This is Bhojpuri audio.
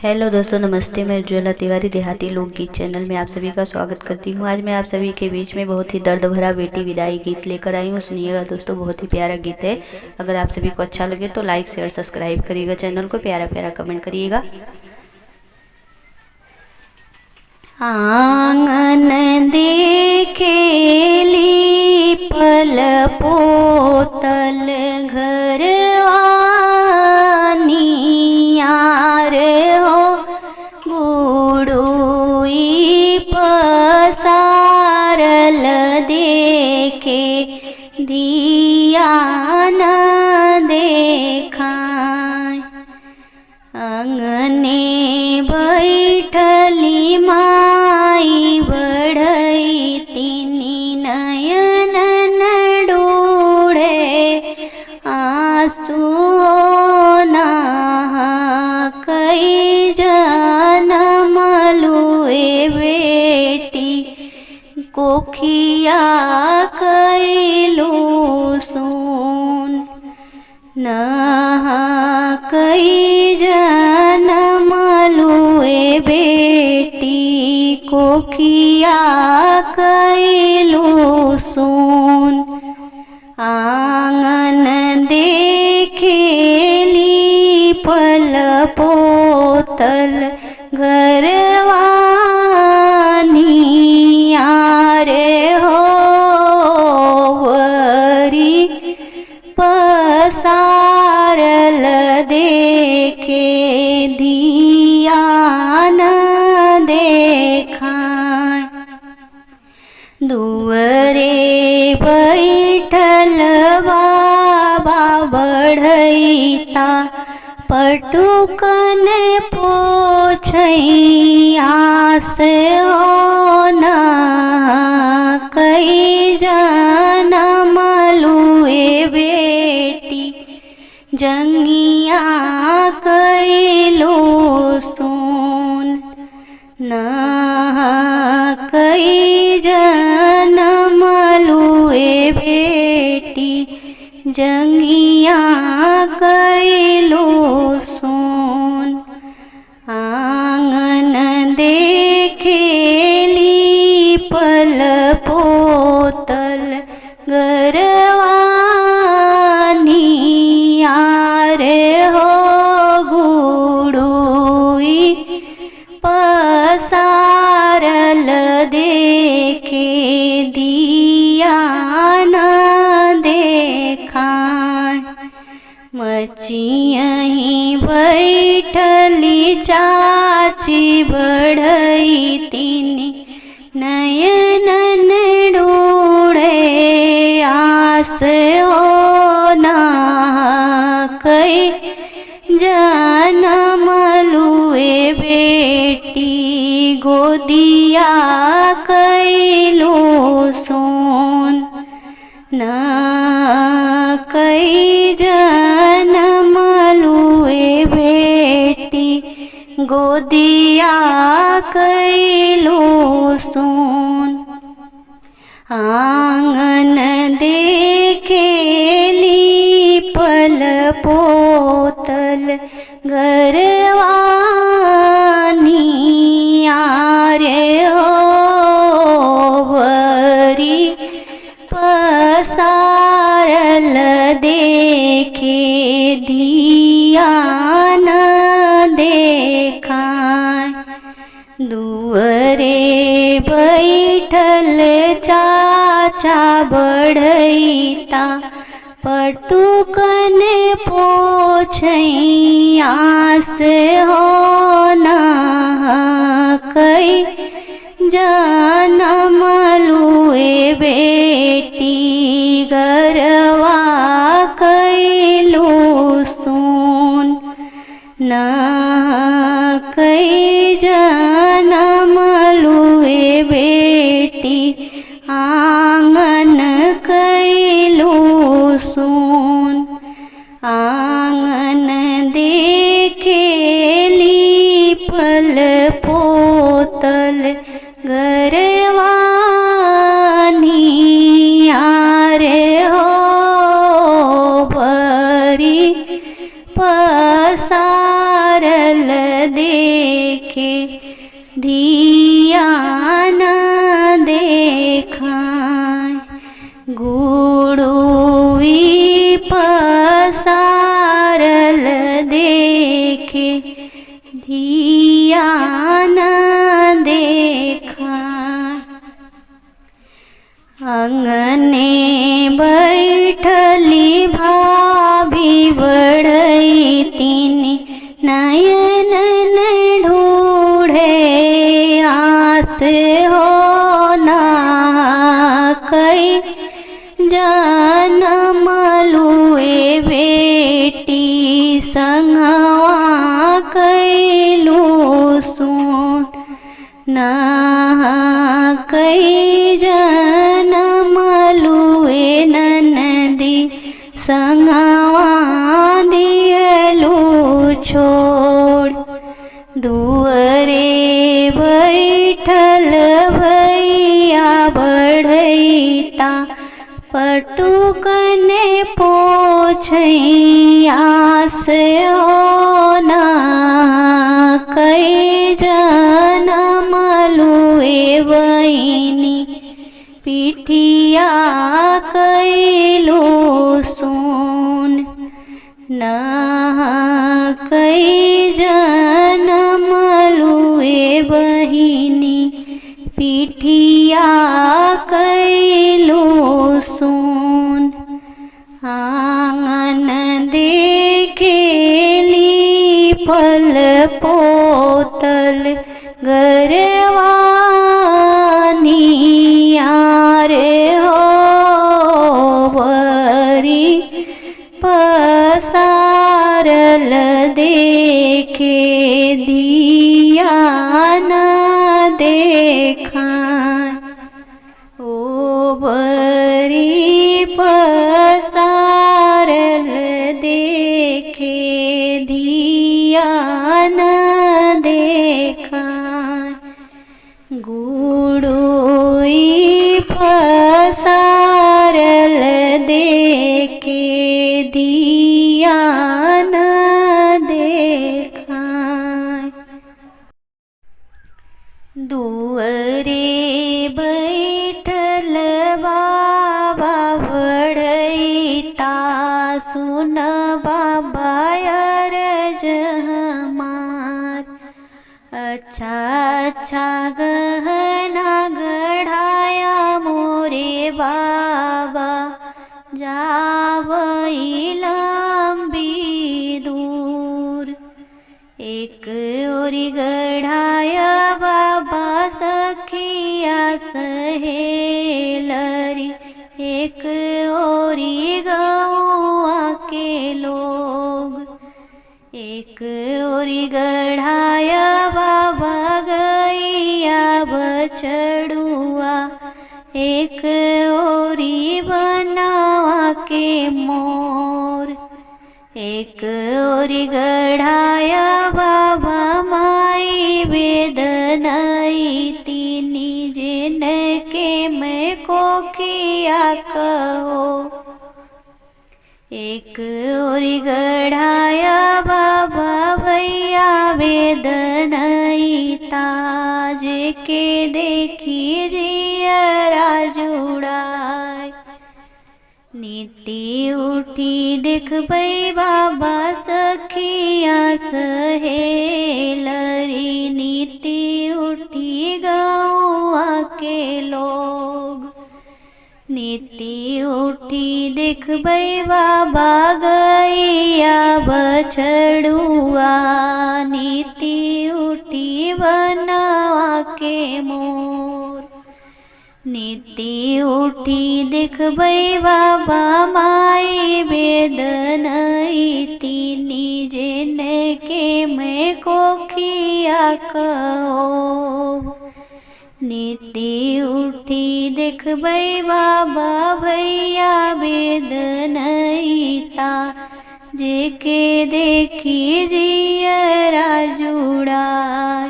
हेलो दोस्तों, नमस्ते। मैं ज्वाला तिवारी देहाती लोकगीत चैनल में आप सभी का स्वागत करती हूँ। आज मैं आप सभी के बीच में बहुत ही दर्द भरा बेटी विदाई गीत लेकर आई हूँ। सुनिएगा दोस्तों, बहुत ही प्यारा गीत है। अगर आप सभी को अच्छा लगे तो लाइक शेयर सब्सक्राइब करिएगा चैनल को, प्यारा प्यारा कमेंट करिएगा। आंगन देखेली पल पोतल घर यार हो गुड़ुई पसारल देखे दिया न देखा। अंगने बैठली माई बढ़ई तिनी नयन डूढ़े आंसू कई जनम लुए बेटी कोखिया कैलू सुन न कई जनम लुए बेटी कोखिया कैलू सुन। आंगन देखेली पल पोतल घरवानी यार हो वरी पसारल देखे दिया न देखा। दुअरे बैठल बाबा बढ़ैता पटुकन पोछई आस हो न कई जनम लुए बेटी जंगिया कैलो सुन न कई जनम लुए बेटी जंगिया कैलो सुन। आंगन देखेली पल पोतल घरवानी यार हो गुड़ुई पसारल देखे दिया न देखा। मचियहीं बैठली चाची बढ़ई तिनी नयन डूढ़े आस हो न कई जनम लुए बेटी गोदिया कैलो सुन न कई जनम लुए बेटी गोदिया कैलो सुन। आंगन देखेली पल पोतल घरवानी यार हो वरी पसारल देखे दिया न देखा। दुअरे बैठल चाचा बढ़ैता पटुकन पोछई आस हो न कई जनम लुए बेटी गरवा कैलो सुन न कई जनम लुए बेटी आंगन कैलो सुन। आंगन देखेली पल पोतल घरवानी यार हो पसारल देखे धिया न देखाय। गुड़ुवी पसारल देखे धिया न देखाय। अंगने बैठली भाभी बढ़ई तीनी नयन ढूढ़े आस हो ना कई जन्म लुए बेटी संगवा कैलू सुन ना कई जन्म लुए ननदी संगवा दियलू छोड़। दुअरे बैठल भैया बढ़ैता पटुकने पोछई आस हो ना कई जन्म लुए बहिनी पिठिया कैलू सुन ना कई जन्म लुए बहिनी पिठिया कैलू सुन। आंगन देखेली पल पोतल गरवानी यार हो वरी पसारल देखे धिया न देखाय। ओ वरी पसारल देखे धिया न देखाय। गुड़ुई पसारल देखे धिया न देखाय। दुअरे बैठल बाबा बढ़ैता सुन बाबा अरज हमार। अच्छा अच्छा गहना गढ़ाया मोरे बाबा जावई लंबी दूर। एक ओरी गढ़ाया बाबा सखिया सहेलरी एक ओरी गौआ के लोग। एक ओरी गढ़ाया बाबा गैया बछड़ुआ एक ओरी बनवा के मोर। एक ओरी गढ़ाया बाबा माई वेदनई तीनी जिन के मैं कोखिया कहो। एक ओरी गढ़ाया बाबा भैया वेदनई ताज के देखी जियरा जुड़ाय। नीति उठी देखबै बाबा सखिया सहेलरी नीति उठी गौआ के लोग। नीति उठी देखबै बाबा गैया बछड़ुआ नीति उठी बनवा के मोर। नीति उठी देखबै बाबा माई वेदनई तीनी जिन के मैं कोखिया कहो। नीति उठी देखबै बाबा भैया वेदनई ता जेके देखी जियरा जुड़ाय।